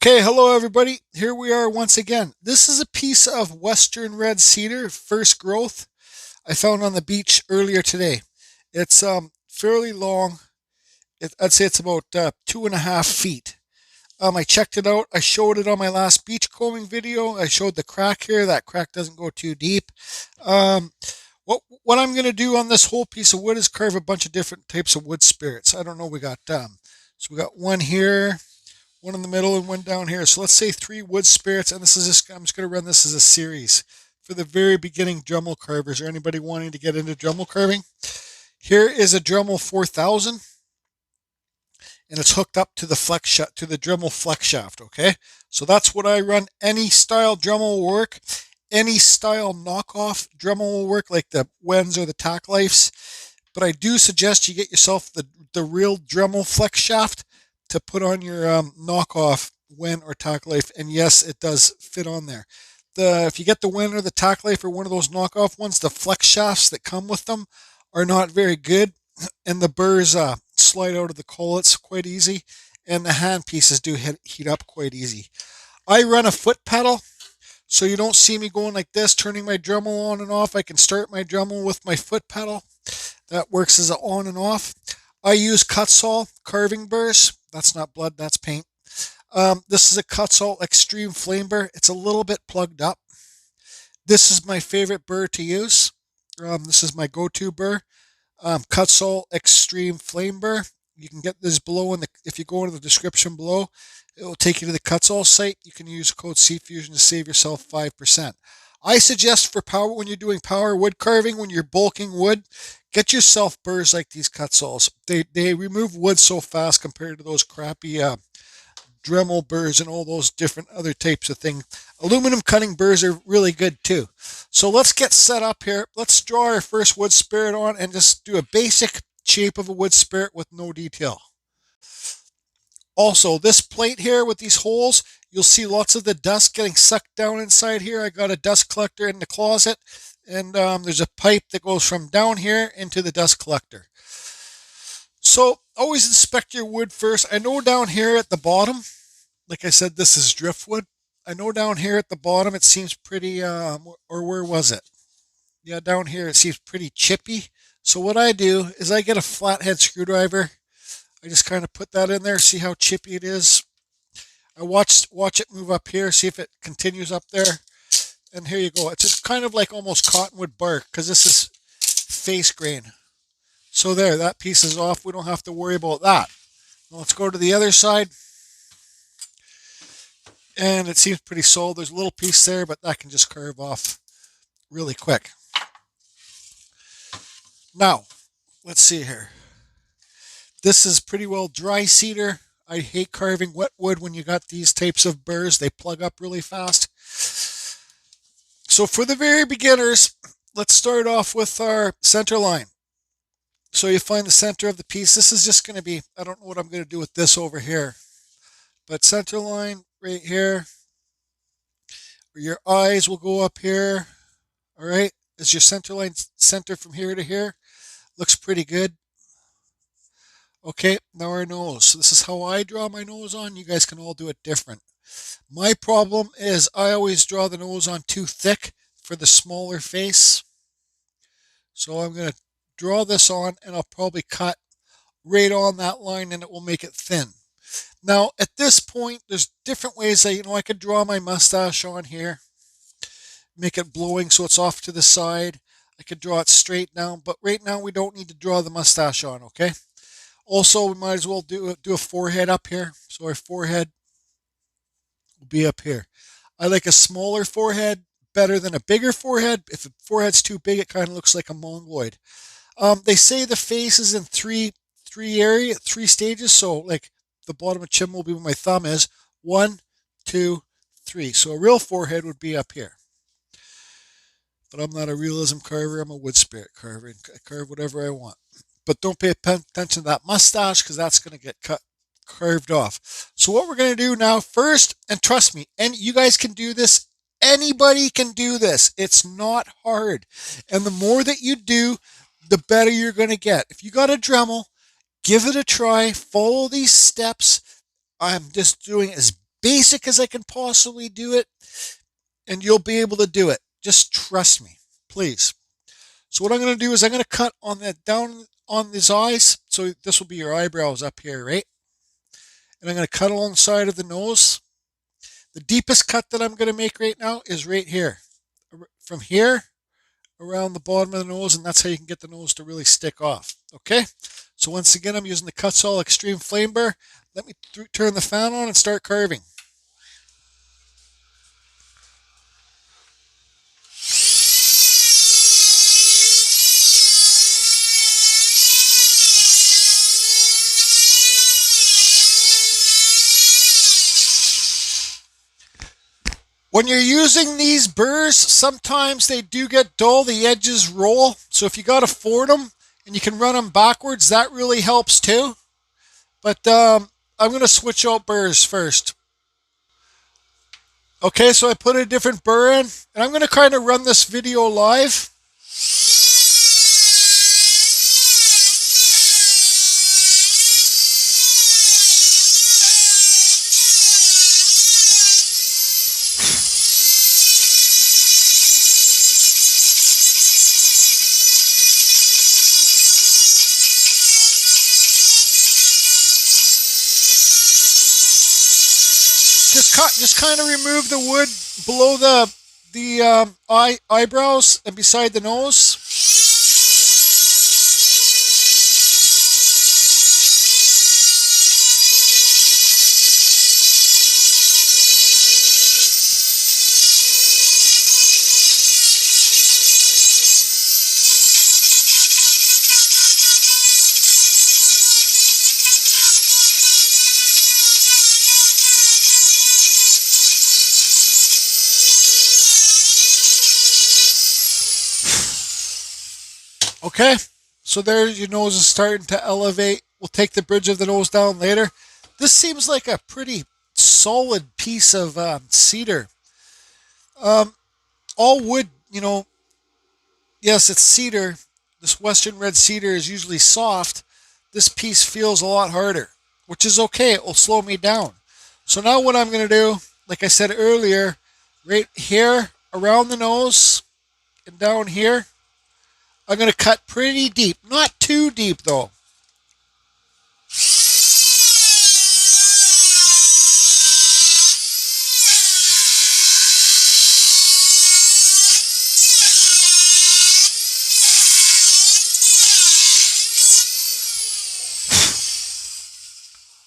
Okay, hello everybody. Here we are once again. This is a piece of Western red cedar, first growth, I found on the beach earlier today. It's fairly long. I'd say it's about 2.5 feet. I checked it out. I showed it on my last beach combing video. I showed the crack here. That crack doesn't go too deep. Um, what I'm going to do on this whole piece of wood is carve a bunch of different types of wood spirits. I don't know. We got one here, one in the middle, and one down here. So let's say 3 Woodspirits, and I'm just going to run this as a series for the very beginning Dremel carvers or anybody wanting to get into Dremel carving. Here is a Dremel 4000, and it's hooked up to the to the Dremel flex shaft. Okay, so that's what I run. Any style Dremel will work. Any style knockoff Dremel will work, like the Wens or the Tack Lifes. But I do suggest you get yourself the real Dremel flex shaft to put on your knockoff Wen or Tack Life, and yes, it does fit on there. If you get the Wen or the Tack Life or one of those knockoff ones, the flex shafts that come with them are not very good, and the burrs slide out of the collets quite easy, and the hand pieces do heat up quite easy. I run a foot pedal, so you don't see me going like this, turning my Dremel on and off. I can start my Dremel with my foot pedal. That works as an on and off. I use Kutzall carving burrs. That's not blood, that's paint. This is a Kutzall Extreme Flame Burr. It's a little bit plugged up. This is my favorite burr to use. This is my go-to burr. Kutzall Extreme Flame Burr. You can get this below if you go into the description below, it will take you to the Kutzall site. You can use code CFusion to save yourself 5%. I suggest for power, when you're doing power wood carving, when you're bulking wood, get yourself burrs like these Kutzalls. They remove wood so fast compared to those crappy Dremel burrs and all those different other types of things. Aluminum cutting burrs are really good too. So let's get set up here. Let's draw our first wood spirit on and just do a basic shape of a wood spirit with no detail. Also, this plate here with these holes, you'll see lots of the dust getting sucked down inside here. I got a dust collector in the closet, and there's a pipe that goes from down here into the dust collector. So always inspect your wood first. I know down here at the bottom, like I said, this is driftwood. I know down here at the bottom it seems pretty, or where was it? Yeah, down here it seems pretty chippy. So what I do is I get a flathead screwdriver. I just kind of put that in there, see how chippy it is. I watch it move up here, see if it continues up there. And here you go. It's just kind of like almost cottonwood bark because this is face grain. So there, that piece is off. We don't have to worry about that. Now let's go to the other side. And it seems pretty solid. There's a little piece there, but that can just carve off really quick. Now, let's see here. This is pretty well dry cedar. I hate carving wet wood when you got these types of burrs. They plug up really fast. So for the very beginners, let's start off with our center line. So you find the center of the piece. This is just going to be, I don't know what I'm going to do with this over here, but center line right here. Your eyes will go up here. All right. Is your center line center from here to here? Looks pretty good. Okay, now our nose. So this is how I draw my nose on. You guys can all do it different. My problem is I always draw the nose on too thick for the smaller face. So I'm going to draw this on, and I'll probably cut right on that line, and it will make it thin. Now, at this point, there's different ways that, I could draw my mustache on here, make it blowing so it's off to the side. I could draw it straight down, but right now we don't need to draw the mustache on, okay? Also, we might as well do a forehead up here. So our forehead will be up here. I like a smaller forehead better than a bigger forehead. If the forehead's too big, it kind of looks like a mongoloid. They say the face is in three stages. So like the bottom of the chin will be where my thumb is. 1, 2, 3. So a real forehead would be up here. But I'm not a realism carver. I'm a wood spirit carver. I carve whatever I want. But don't pay attention to that mustache because that's going to get carved off. So what we're going to do now first, and trust me, and you guys can do this. Anybody can do this. It's not hard. And the more that you do, the better you're going to get. If you got a Dremel, give it a try. Follow these steps. I'm just doing as basic as I can possibly do it, and you'll be able to do it. Just trust me, please. So what I'm going to do is I'm going to cut on that down on these eyes. So this will be your eyebrows up here, right? And I'm going to cut along the side of the nose. The deepest cut that I'm going to make right now is right here. From here around the bottom of the nose, and that's how you can get the nose to really stick off. Okay? So once again, I'm using the Kutzall Extreme Flame Bar. Let me turn the fan on and start carving. When you're using these burrs, sometimes they do get dull, the edges roll. So if you got to ford them and you can run them backwards, that really helps too. But I'm going to switch out burrs first. Okay, so I put a different burr in, and I'm going to kind of run this video live. Just kind of remove the wood below the eyebrows and beside the nose. Okay, so there your nose is starting to elevate. We'll take the bridge of the nose down later. This seems like a pretty solid piece of cedar. All wood, yes, it's cedar. This Western red cedar is usually soft. This piece feels a lot harder, which is okay. It will slow me down. So now what I'm going to do, like I said earlier, right here around the nose and down here, I'm going to cut pretty deep. Not too deep, though.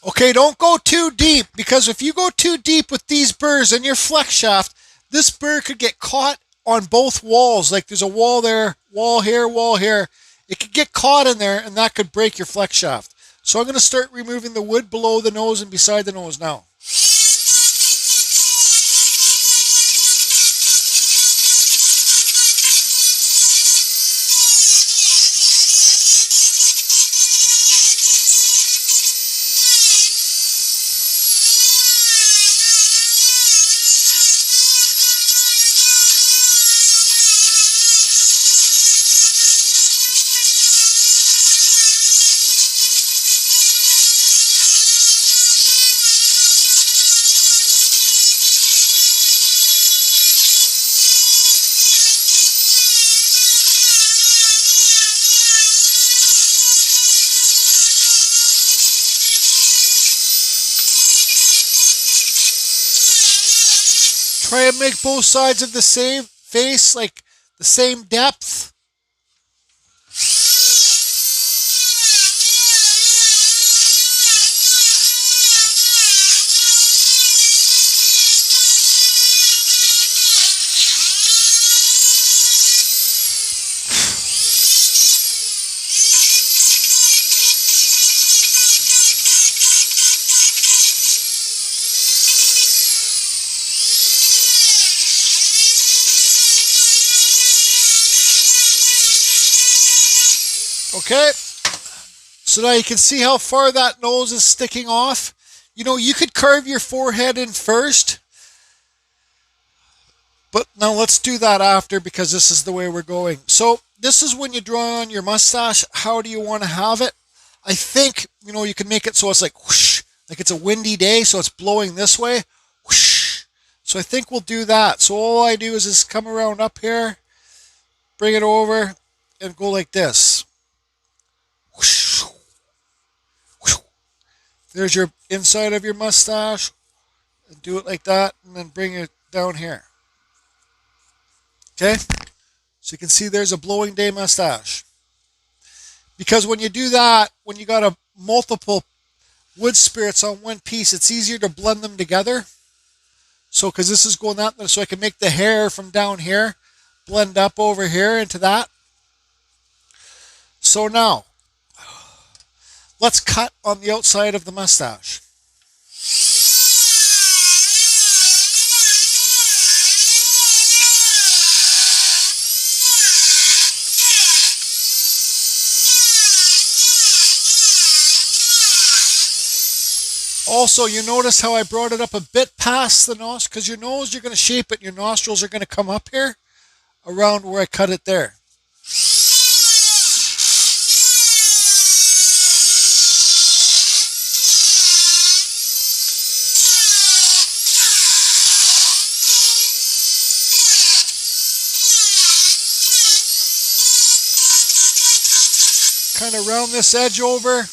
Okay, don't go too deep, because if you go too deep with these burrs and your flex shaft, this burr could get caught on both walls. Like there's a wall there, wall here, wall here. It could get caught in there, and that could break your flex shaft. So I'm going to start removing the wood below the nose and beside the nose now. Try and make both sides of the same face, like the same depth. Okay, so now you can see how far that nose is sticking off. You could carve your forehead in first, but now let's do that after, because this is the way we're going. So this is when you draw on your mustache. How do you want to have it? I think, you can make it so it's like whoosh, like it's a windy day, so it's blowing this way. So I think we'll do that. So all I do is just come around up here, bring it over, and go like this. There's your inside of your mustache. And do it like that, and then bring it down here. Okay? So you can see there's a blowing day mustache. Because when you do that, when you got a multiple wood spirits on one piece, it's easier to blend them together. So, because this is going that, so I can make the hair from down here blend up over here into that. So now, let's cut on the outside of the mustache. Also, you notice how I brought it up a bit past the nose, because your nose, you're going to shape it, and your nostrils are going to come up here around where I cut it there. Kind of round this edge over.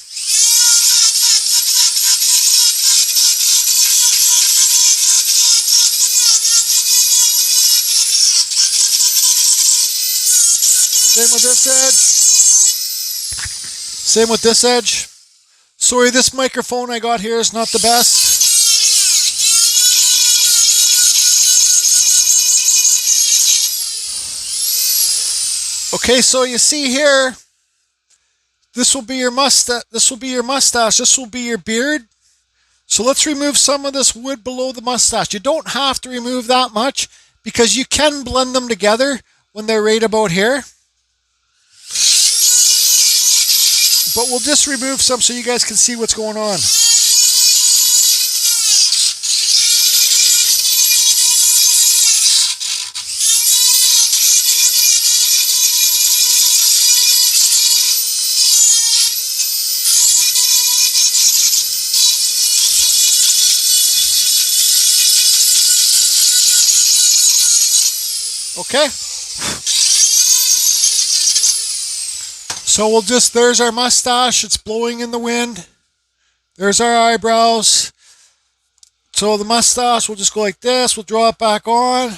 Same with this edge. Same with this edge. Sorry, this microphone I got here is not the best. Okay, so you see here, this will be your mustache. This will be your mustache. This will be your beard. So let's remove some of this wood below the mustache. You don't have to remove that much because you can blend them together when they're right about here. But we'll just remove some so you guys can see what's going on. Okay. So we'll just, there's our mustache. It's blowing in the wind. There's our eyebrows. So the mustache, we'll just go like this. We'll draw it back on.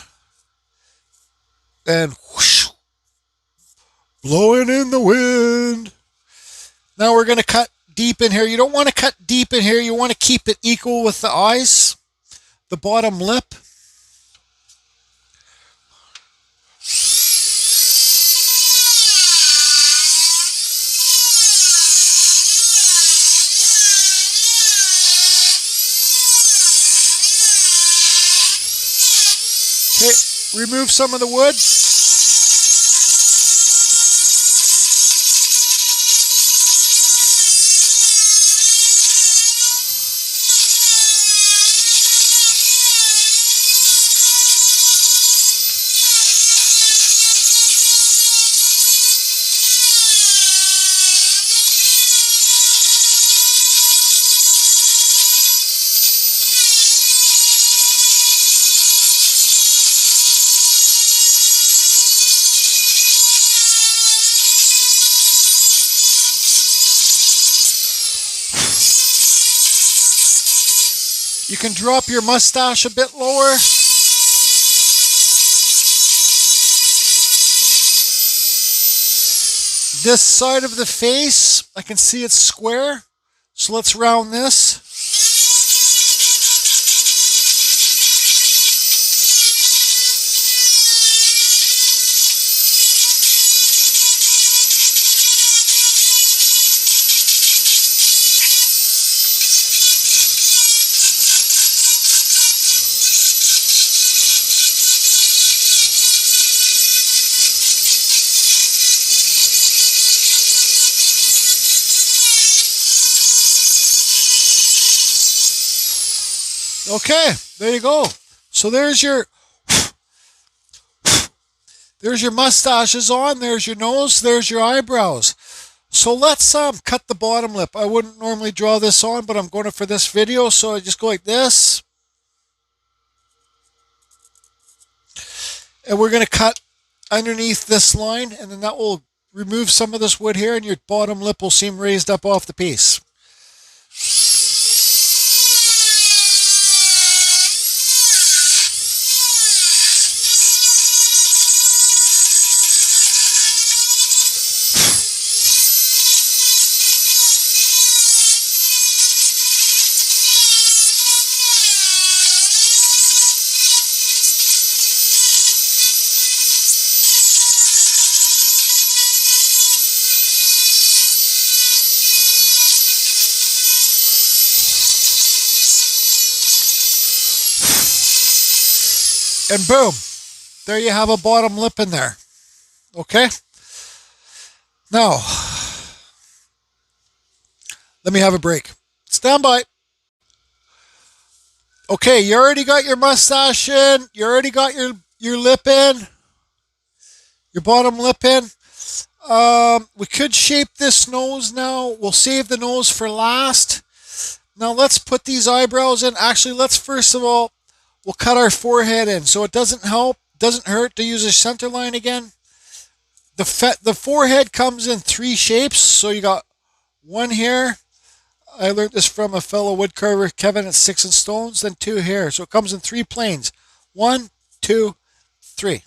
And whoosh, blowing in the wind. Now we're going to cut deep in here. You don't want to cut deep in here. You want to keep it equal with the eyes, the bottom lip. Okay, remove some of the wood. You can drop your mustache a bit lower. This side of the face, I can see it's square. So let's round this. Okay, there you go. So there's your mustaches on, there's your nose, there's your eyebrows. So let's cut the bottom lip. I wouldn't normally draw this on, but I'm going to for this video, so I just go like this. And we're going to cut underneath this line, and then that will remove some of this wood here, and your bottom lip will seem raised up off the piece. And boom, there you have a bottom lip in there. Okay? Now, let me have a break. Stand by. Okay, you already got your mustache in. You already got your lip in. Your bottom lip in. We could shape this nose now. We'll save the nose for last. Now let's put these eyebrows in. Actually, let's first of all, we'll cut our forehead in. So it doesn't hurt to use a center line again. The forehead comes in 3 shapes. So you got one here. I learned this from a fellow wood carver, Kevin at Sticks and Stones, then 2 here. So it comes in 3 planes. 1, 2, 3.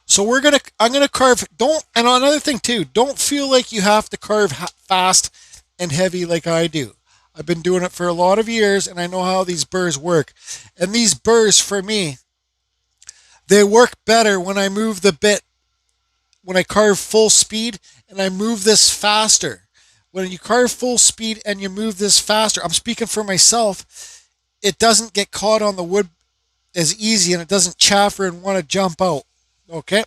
So I'm gonna carve. And another thing too, don't feel like you have to carve fast and heavy like I do. I've been doing it for a lot of years, and I know how these burrs work. And these burrs, for me, they work better when I move the bit, when I carve full speed and I move this faster. When you carve full speed and you move this faster, I'm speaking for myself, it doesn't get caught on the wood as easy, and it doesn't chaffer and want to jump out. Okay?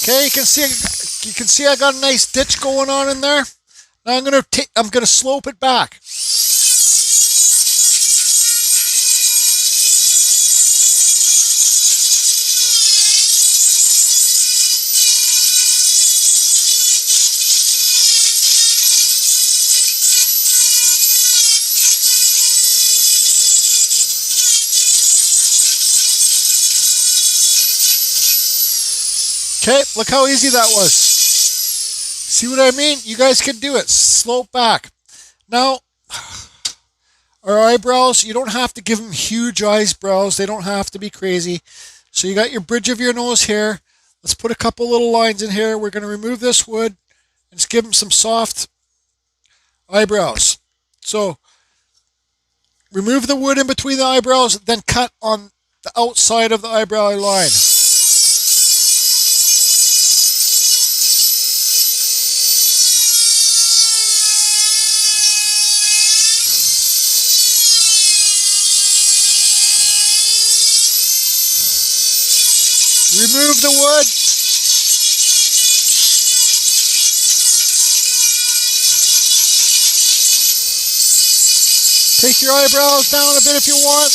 Okay, you can see I got a nice ditch going on in there. Now I'm gonna slope it back. Okay, look how easy that was. See what I mean? You guys can do it. Slope back. Now, our eyebrows, you don't have to give them huge eyebrows. They don't have to be crazy. So you got your bridge of your nose here. Let's put a couple little lines in here. We're going to remove this wood and just give them some soft eyebrows. So remove the wood in between the eyebrows, then cut on the outside of the eyebrow line. Remove the wood. Take your eyebrows down a bit if you want.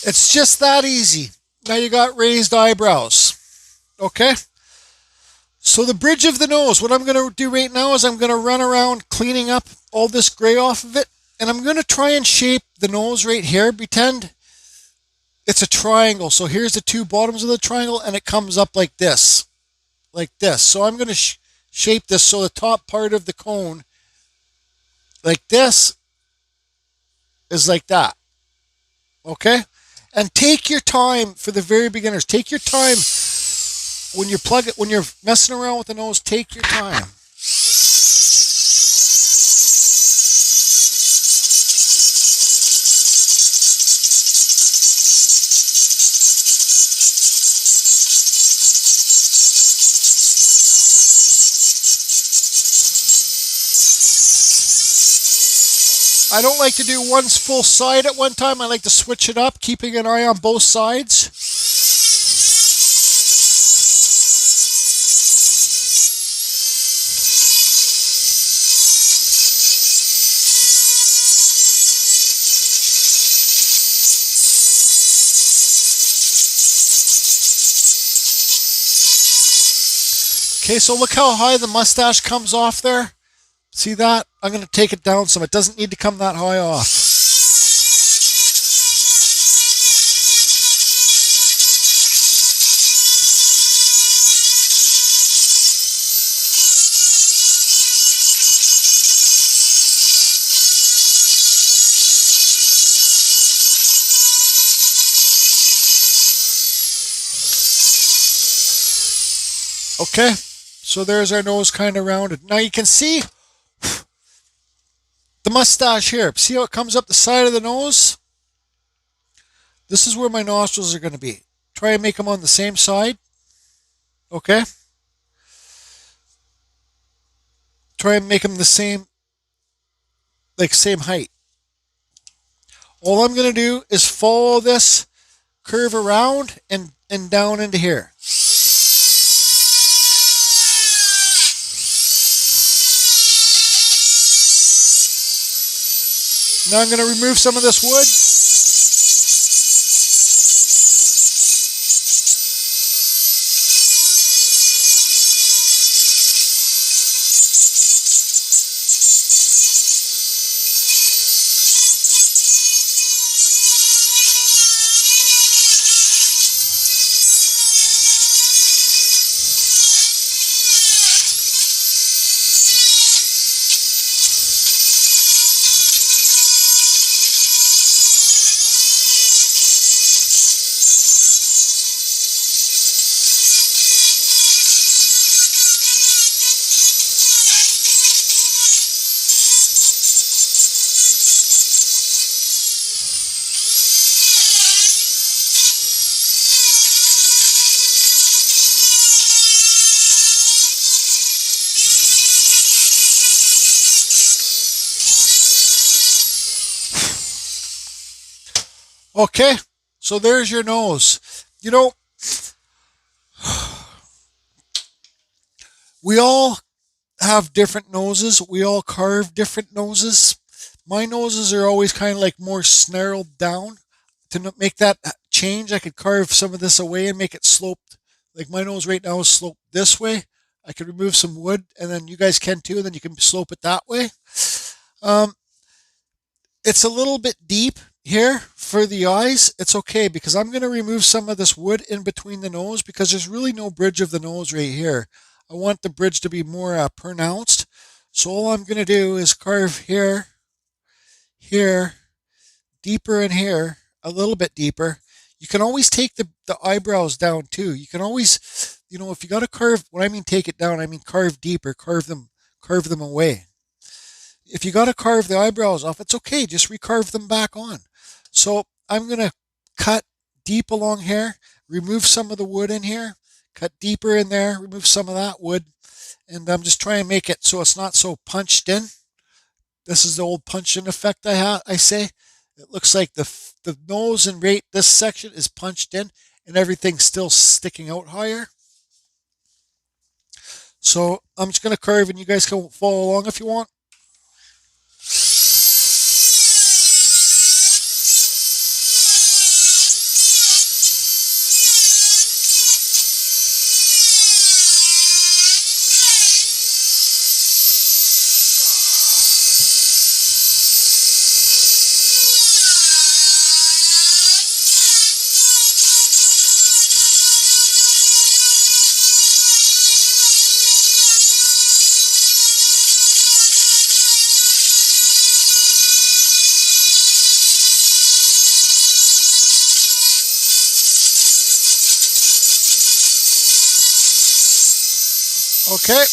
It's just that easy. Now you got raised eyebrows. Okay? So the bridge of the nose, what I'm going to do right now is I'm going to run around cleaning up all this gray off of it. And I'm going to try and shape the nose right here. Pretend it's a triangle. So here's the 2 bottoms of the triangle, and it comes up like this. Like this. So I'm going to shape this so the top part of the cone, like this, is like that. Okay? And take your time for the very beginners. Take your time when you're messing around with the nose, take your time. I don't like to do one full side at one time. I like to switch it up, keeping an eye on both sides. Okay, so look how high the mustache comes off there. See that? I'm going to take it down some. It doesn't need to come that high off. Okay, so there's our nose kind of rounded. Now you can see the mustache here. See how it comes up the side of the nose? This is where my nostrils are going to be. Try and make them on the same side. Okay? Try and make them the same, like same height. All I'm going to do is follow this curve around and down into here. Now I'm going to remove some of this wood. Okay, so there's your nose. You know, we all have different noses. We all carve different noses. My noses are always kind of like more snarled down. To make that change, I could carve some of this away and make it sloped. Like my nose right now is sloped this way. I could remove some wood, and then you guys can too, and then you can slope it that way. It's a little bit deep here for the eyes. It's okay because I'm going to remove some of this wood in between the nose because there's really no bridge of the nose right here. I want the bridge to be more pronounced. So all I'm going to do is carve here, here, deeper in here, a little bit deeper. You can always take the eyebrows down too. You can always, if you got to carve, when I mean take it down, I mean carve deeper, carve them away. If you got to carve the eyebrows off, it's okay. Just recarve them back on. So I'm going to cut deep along here, remove some of the wood in here, cut deeper in there, remove some of that wood, and I'm just trying to make it so it's not so punched in. This is the old punch-in effect I say. It looks like the nose and right this section is punched in and everything's still sticking out higher. So I'm just going to carve and you guys can follow along if you want. Okay.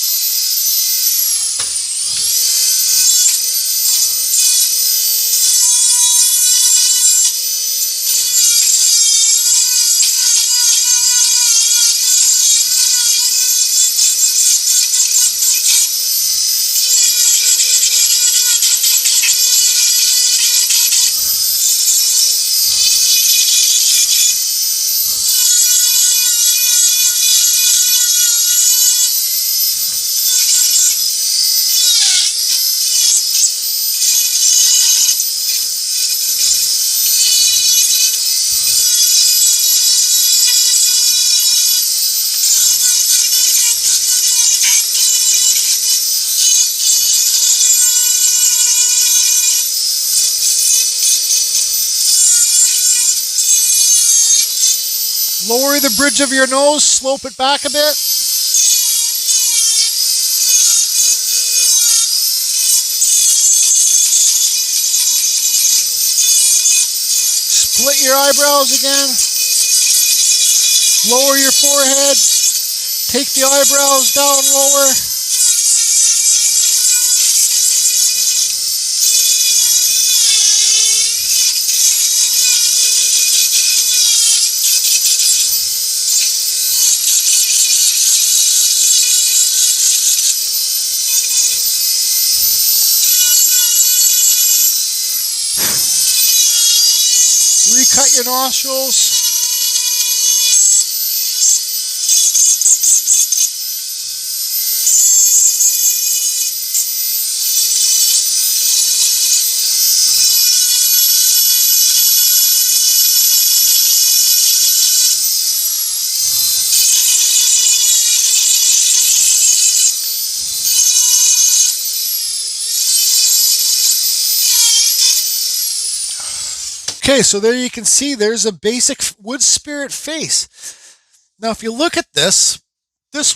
Lower the bridge of your nose, slope it back a bit. Split your eyebrows again. Lower your forehead. Take the eyebrows down lower. Recut your nostrils. Okay, so there you can see there's a basic Woodspirit face. Now, if you look at this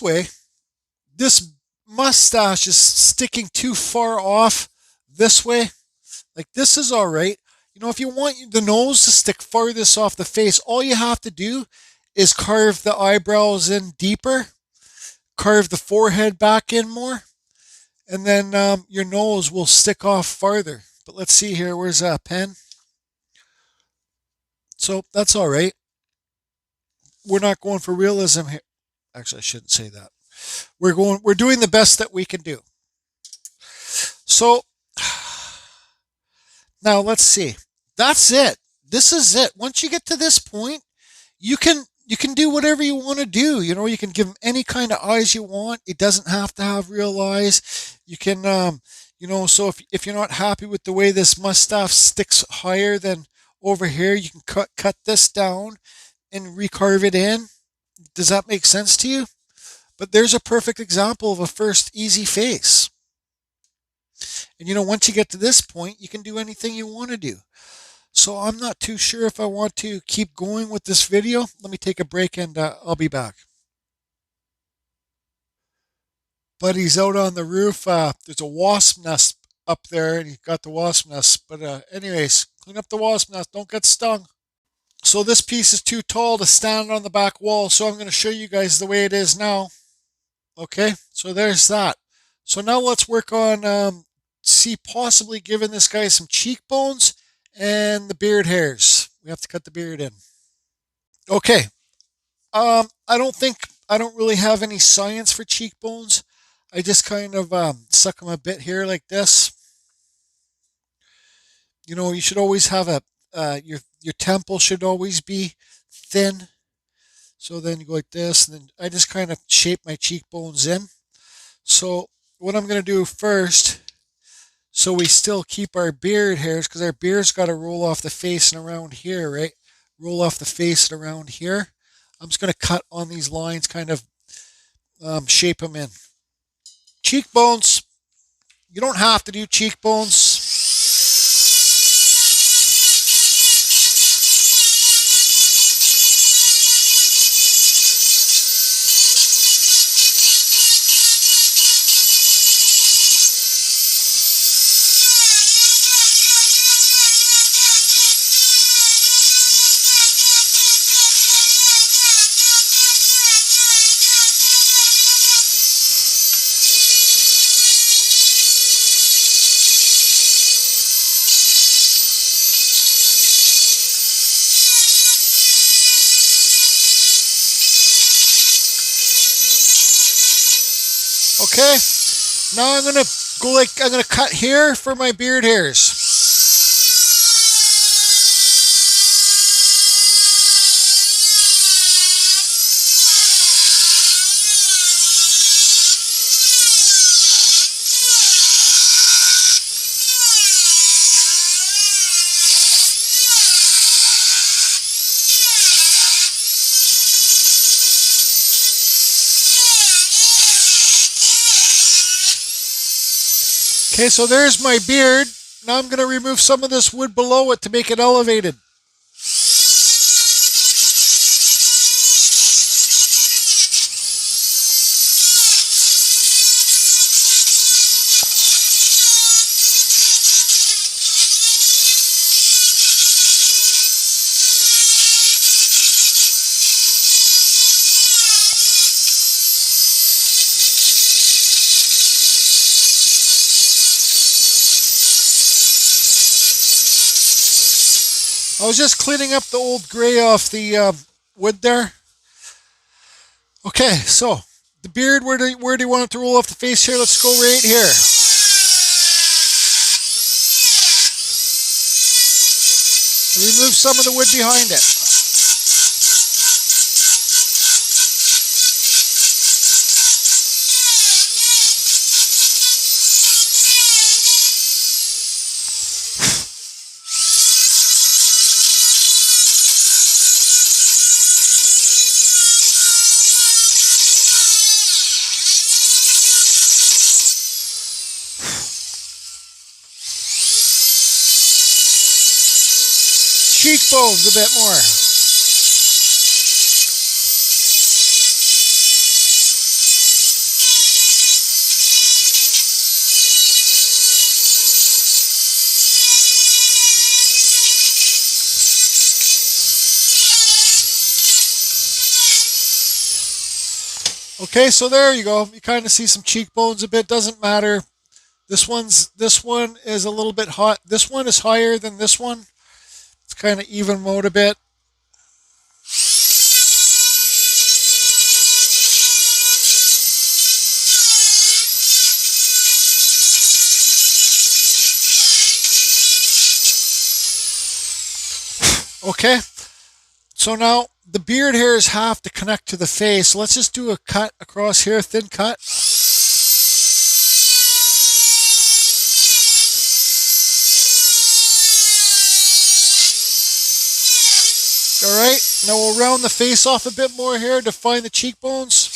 way, this mustache is sticking too far off this way. Like this is all right. You know, if you want the nose to stick farthest off the face, all you have to do is carve the eyebrows in deeper, carve the forehead back in more, and then your nose will stick off farther. But let's see here. Where's that pen? So that's all right. We're not going for realism here. Actually, I shouldn't say that. We're doing the best that we can do. So now let's see. That's it. This is it. Once you get to this point, you can do whatever you want to do. You know, you can give them any kind of eyes you want. It doesn't have to have real eyes. You can, you know, so if you're not happy with the way this mustache sticks higher than over here, you can cut this down and recarve it in. Does that make sense to you? But there's a perfect example of a first easy face. And you know, once you get to this point, you can do anything you want to do. So I'm not too sure if I want to keep going with this video. Let me take a break and I'll be back. Buddy's out on the roof. There's a wasp nest up there and he got the wasp nest. But anyways, clean up the wasp nest. Don't get stung. So this piece is too tall to stand on the back wall. So I'm going to show you guys the way it is now. Okay, so there's that. So now let's work on possibly giving this guy some cheekbones and the beard hairs. We have to cut the beard in. Okay. I don't really have any science for cheekbones. I just kind of suck them a bit here like this. You know, you should always have your temple should always be thin. So then you go like this, and then I just kind of shape my cheekbones in. So what I'm going to do first, so we still keep our beard hairs, because our beard's got to roll off the face and around here, right? Roll off the face and around here. I'm just going to cut on these lines, kind of shape them in. Cheekbones. You don't have to do cheekbones. Okay, now I'm gonna cut here for my beard hairs. Okay, so there's my beard. Now I'm going to remove some of this wood below it to make it elevated. I was just cleaning up the old gray off the wood there. Okay, so the beard, where do you want it to roll off the face here? Let's go right here. Remove some of the wood behind it. Cheekbones a bit more. Okay, so there you go. You kind of see some cheekbones a bit. Doesn't matter. This one is a little bit hot. This one is higher than this one. It's kind of even mode a bit. Okay, so now the beard hairs have to connect to the face. So let's just do a cut across here, thin cut. All right, now we'll round the face off a bit more here to find the cheekbones.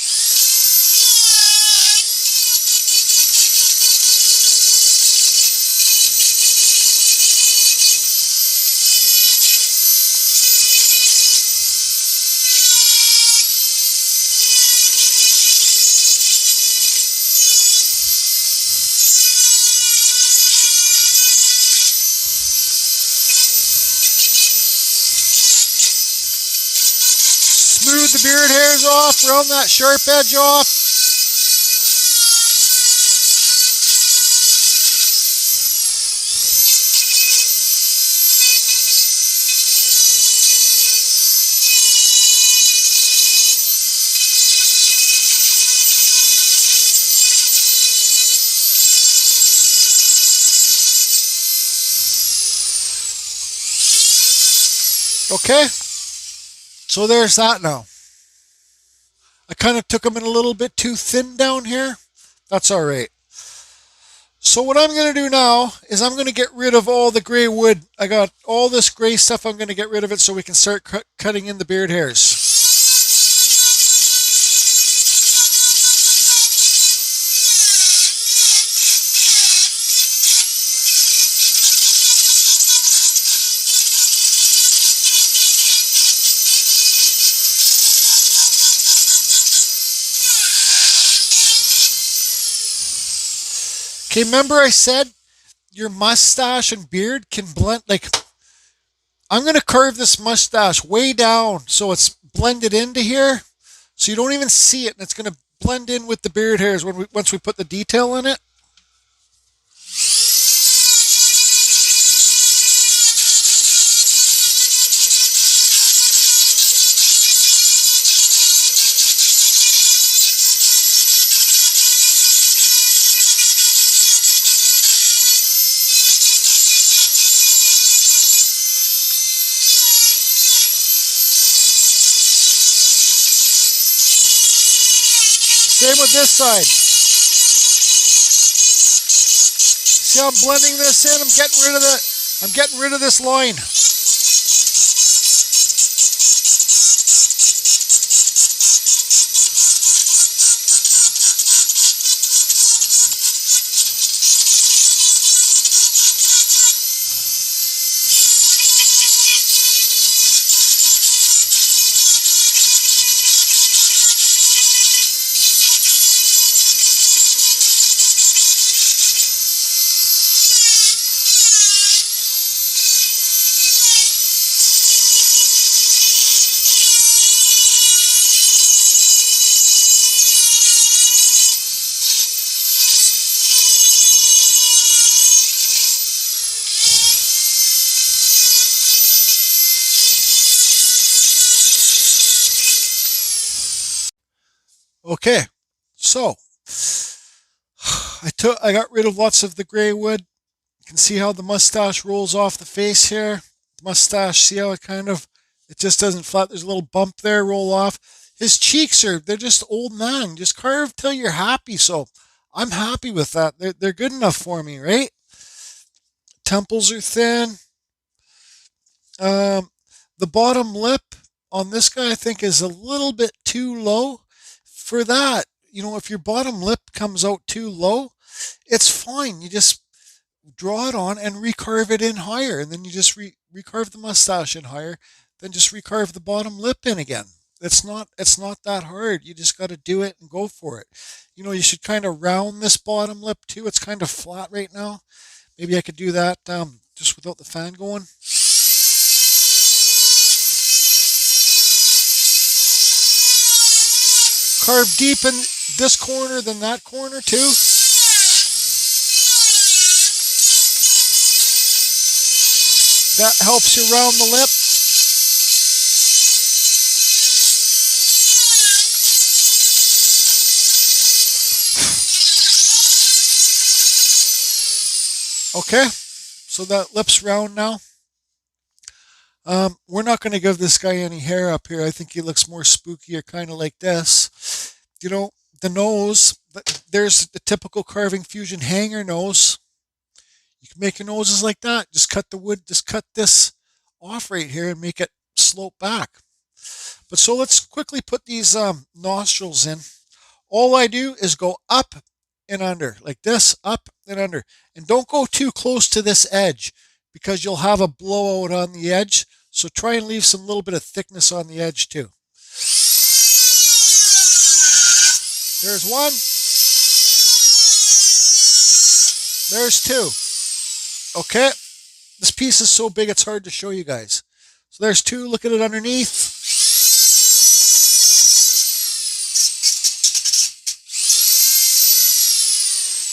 Smooth the beard hairs off, round that sharp edge off. Okay, so there's that now. I kind of took them in a little bit too thin down here. That's all right. So what I'm going to do now is I'm going to get rid of all the gray wood. I got all this gray stuff. I'm going to get rid of it so we can start cutting in the beard hairs. Okay, remember I said your mustache and beard can blend, like, I'm going to carve this mustache way down so it's blended into here, so you don't even see it, and it's going to blend in with the beard hairs once we put the detail in it. Same with this side. See how I'm blending this in? I'm getting rid of this line. Okay, so I got rid of lots of the gray wood. You can see how the mustache rolls off the face here. The mustache, see how it just doesn't flat. There's a little bump there, roll off. His cheeks they're just old man. Just carve till you're happy. So I'm happy with that. They're good enough for me, right? Temples are thin. Um, the bottom lip on this guy, I think, is a little bit too low for that. If your bottom lip comes out too low, it's fine. You just draw it on and recarve it in higher, and then you just recarve the mustache in higher, then just recarve the bottom lip in again. It's not that hard. You just got to do it and go for it. You should kind of round this bottom lip too. It's kind of flat right now. Maybe I could do that just without the fan going. Carve deep in this corner, then that corner too. That helps you round the lip. Okay, so that lip's round now. We're not going to give this guy any hair up here. I think he looks more spooky or kind of like this. The nose, there's the typical Carving Fusion hanger nose. You can make your noses like that. Just cut the wood, just cut this off right here and make it slope back. But so let's quickly put these nostrils in. All I do is go up and under, like this, up and under. And don't go too close to this edge because you'll have a blowout on the edge. So try and leave some little bit of thickness on the edge too. There's one. There's two. Okay. This piece is so big it's hard to show you guys. So there's two. Look at it underneath.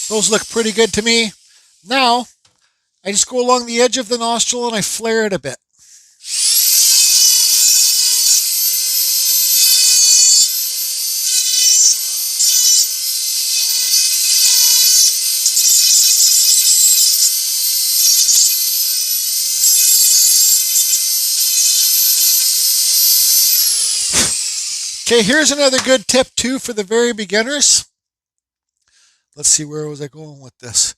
Those look pretty good to me. Now, I just go along the edge of the nostril and I flare it a bit. Okay, here's another good tip too for the very beginners. Let's see, where was I going with this?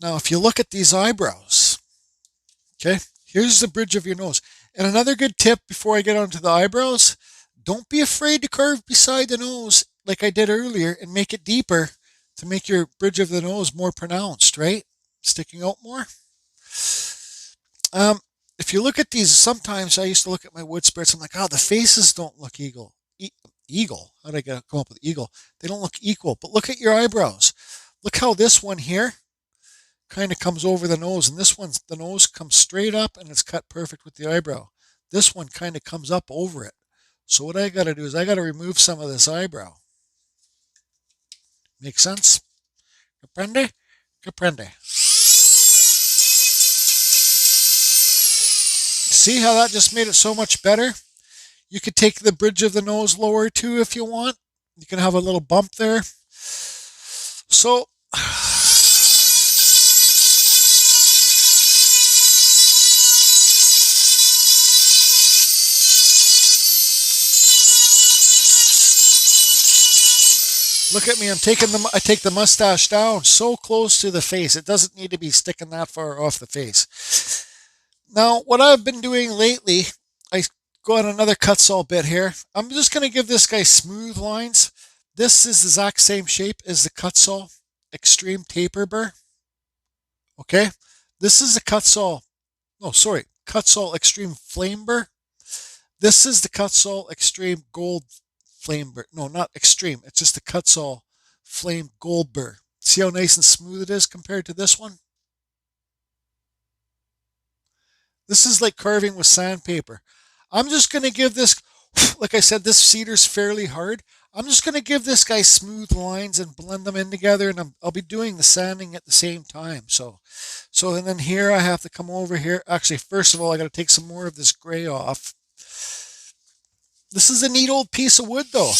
Now, if you look at these eyebrows, okay, here's the bridge of your nose. And another good tip before I get onto the eyebrows, don't be afraid to carve beside the nose like I did earlier and make it deeper to make your bridge of the nose more pronounced, right? Sticking out more. If you look at these, sometimes I used to look at my wood spirits, I'm like, oh, the faces don't look eagle. Eagle. How did I come up with eagle? They don't look equal. But look at your eyebrows. Look how this one here kind of comes over the nose, and this one's the nose comes straight up and it's cut perfect with the eyebrow. This one kind of comes up over it. So what I got to do is I got to remove some of this eyebrow. Make sense? Comprende? Comprende. See how that just made it so much better? You could take the bridge of the nose lower too if you want. You can have a little bump there. So, look at me, I take the mustache down so close to the face. It doesn't need to be sticking that far off the face. Now, what I've been doing lately, I go on another cut saw bit here. I'm just going to give this guy smooth lines. This is the exact same shape as the cut saw extreme taper burr. Okay, this is the cut saw extreme flame burr. This is the cut saw extreme gold flame burr. No, not extreme. It's just the cut saw flame gold burr. See how nice and smooth it is compared to this one? This is like carving with sandpaper. I'm just going to give this, like I said, this cedar's fairly hard. I'm just going to give this guy smooth lines and blend them in together, and I'll be doing the sanding at the same time. So and then here I have to come over here. Actually, first of all, I got to take some more of this gray off. This is a neat old piece of wood, though.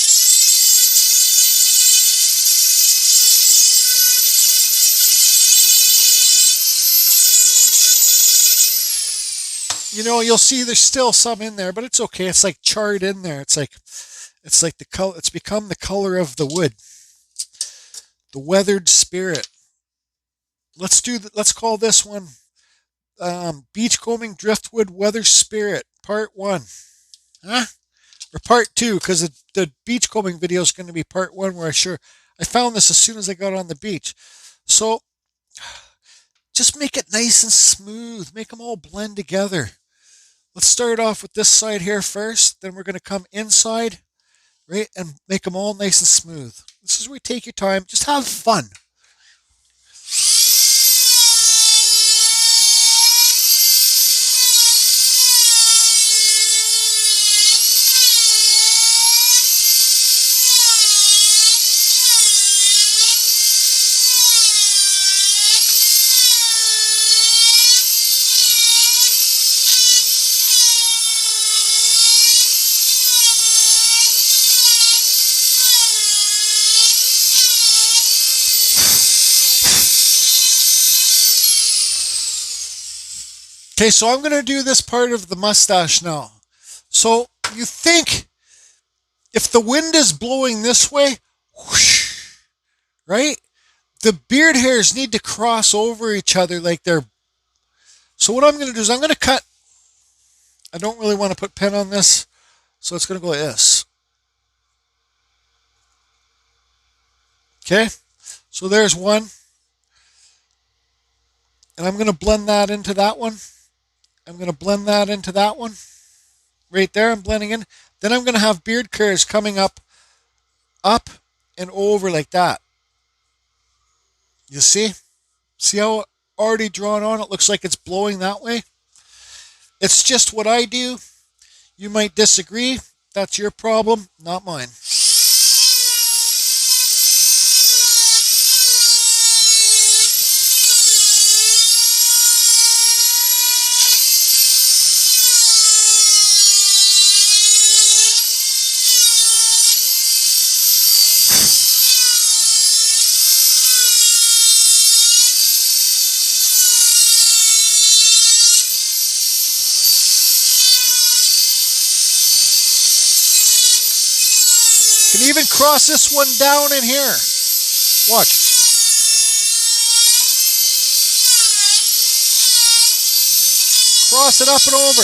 You know, you'll see there's still some in there, but it's okay. It's like charred in there. It's like the color. It's become the color of the wood. The weathered spirit. Let's call this one Beachcombing Driftwood Weather Spirit Part 1. Huh? Or Part 2, because the beachcombing video is going to be Part 1, where I found this as soon as I got on the beach. So just make it nice and smooth. Make them all blend together. Let's start off with this side here first. Then we're going to come inside, right, and make them all nice and smooth. This is where you take your time. Just have fun. Okay, so I'm going to do this part of the mustache now. So you think if the wind is blowing this way, whoosh, right? The beard hairs need to cross over each other like they're... So what I'm going to do is I'm going to cut... I don't really want to put pen on this, so it's going to go like this. Okay, so there's one. And I'm going to blend that into that one. I'm going to blend that into that one. Right there, I'm blending in. Then I'm going to have beard curves coming up and over like that. You see? See how already drawn on? It looks like it's blowing that way. It's just what I do. You might disagree. That's your problem, not mine. Can even cross this one down in here. Watch. Cross it up and over.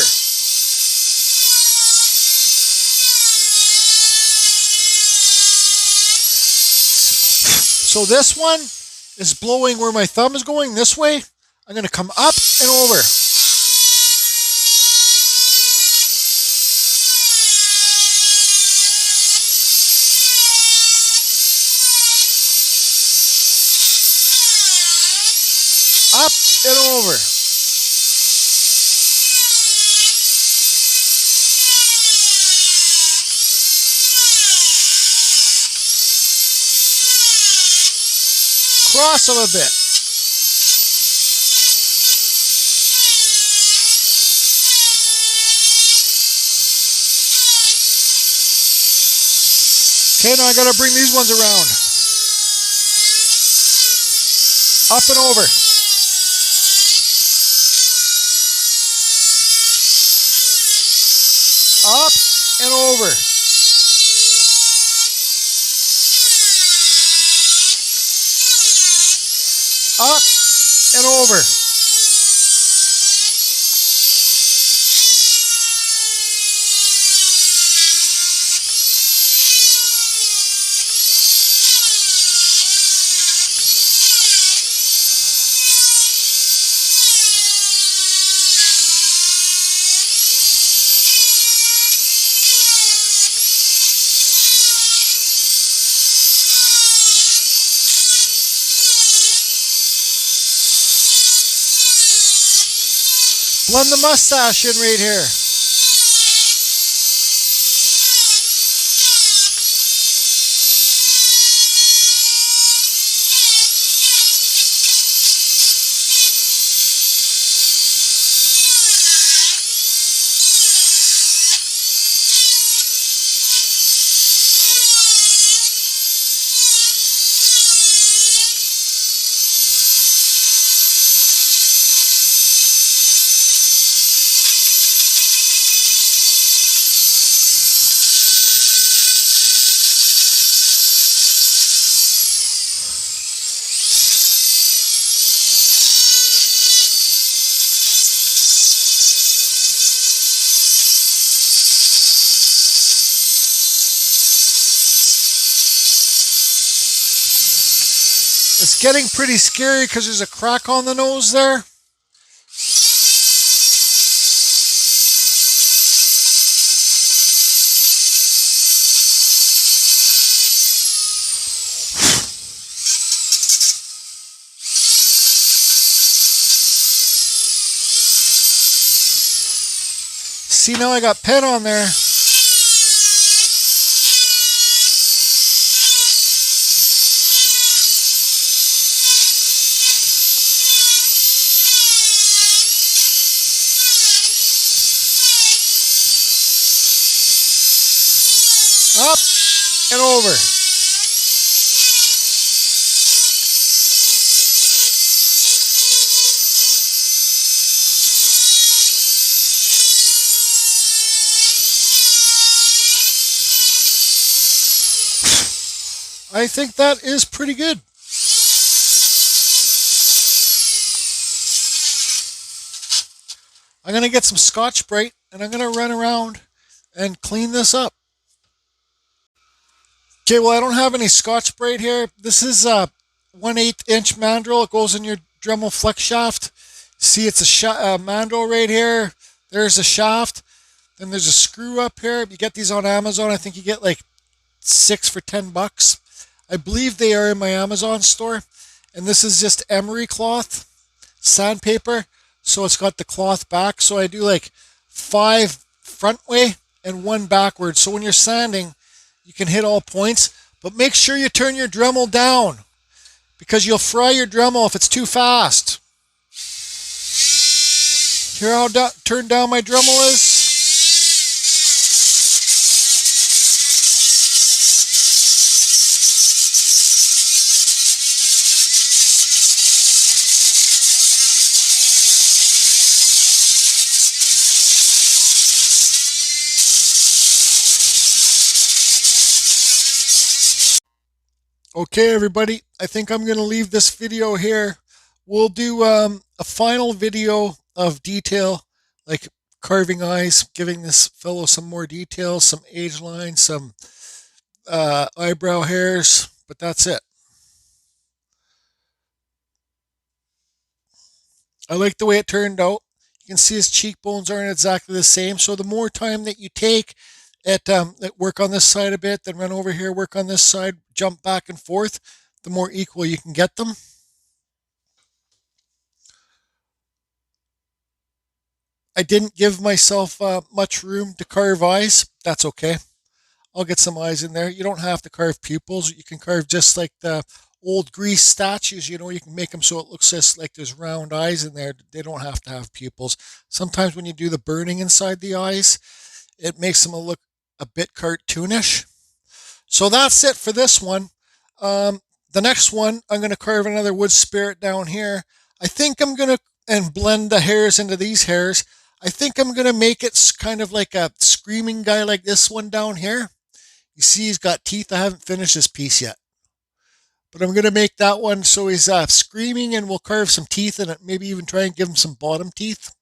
So this one is blowing where my thumb is going this way. I'm going to come up and over. Up and over. Cross them a bit. Okay, now I got to bring these ones around. Up and over. Up and over. Up and over. Blend the mustache in right here. It's getting pretty scary because there's a crack on the nose there. See, now I got pen on there. Up and over. I think that is pretty good. I'm going to get some Scotch-Brite and I'm going to run around and clean this up. Okay, well, I don't have any Scotch-Brite here. This is a 1/8 inch mandrel. It goes in your Dremel flex shaft. See, it's a mandrel right here. There's a shaft. Then there's a screw up here. You get these on Amazon. I think you get like 6 for $10. I believe they are in my Amazon store. And this is just emery cloth, sandpaper. So it's got the cloth back. So I do like 5 front way and 1 backward. So when you're sanding, you can hit all points. But make sure you turn your Dremel down because you'll fry your Dremel if it's too fast. Hear how turned down my Dremel is? Okay, everybody, I think I'm going to leave this video here. We'll do a final video of detail, like carving eyes, giving this fellow some more details, some age lines, some eyebrow hairs, but that's it. I like the way it turned out. You can see his cheekbones aren't exactly the same, so the more time that you take at work on this side a bit, then run over here, work on this side, jump back and forth, the more equal you can get them. I didn't give myself much room to carve eyes. That's okay. I'll get some eyes in there. You don't have to carve pupils. You can carve just like the old Greece statues. You know, you can make them so it looks just like there's round eyes in there. They don't have to have pupils. Sometimes when you do the burning inside the eyes, it makes them look a bit cartoonish. So that's it for this one. The next one, I'm going to carve another Woodspirit down here. I think I'm going to and blend the hairs into these hairs. I think I'm going to make it kind of like a screaming guy like this one down here. You see he's got teeth. I haven't finished this piece yet. But I'm going to make that one so he's screaming, and we'll carve some teeth in it. Maybe even try and give him some bottom teeth.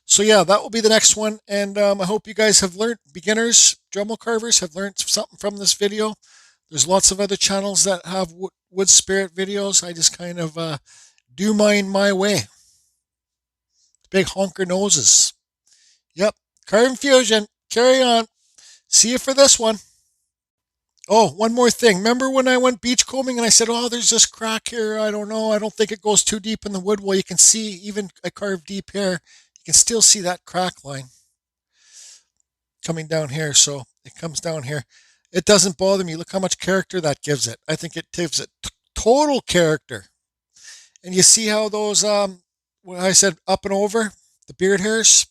So yeah, that will be the next one. And I hope you guys have learned, beginners, Dremel carvers, have learned something from this video. There's lots of other channels that have Woodspirit videos. I just kind of do mine my way. Big honker noses. Yep, Carve Fusion. Carry on. See you for this one. Oh, one more thing. Remember when I went beachcombing and I said, oh, there's this crack here. I don't know. I don't think it goes too deep in the wood. Well, you can see, even I carved deep here, you can still see that crack line coming down here. So it comes down here. It doesn't bother me. Look how much character that gives it. I think it gives it total character. And you see how those, when I said up and over, the beard hairs?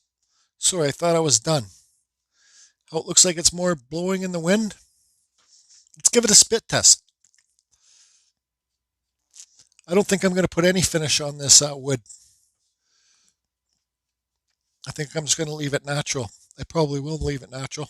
Sorry, I thought I was done. How it looks like it's more blowing in the wind. Let's give it a spit test. I don't think I'm going to put any finish on this wood. I think I'm just going to leave it natural. I probably will leave it natural.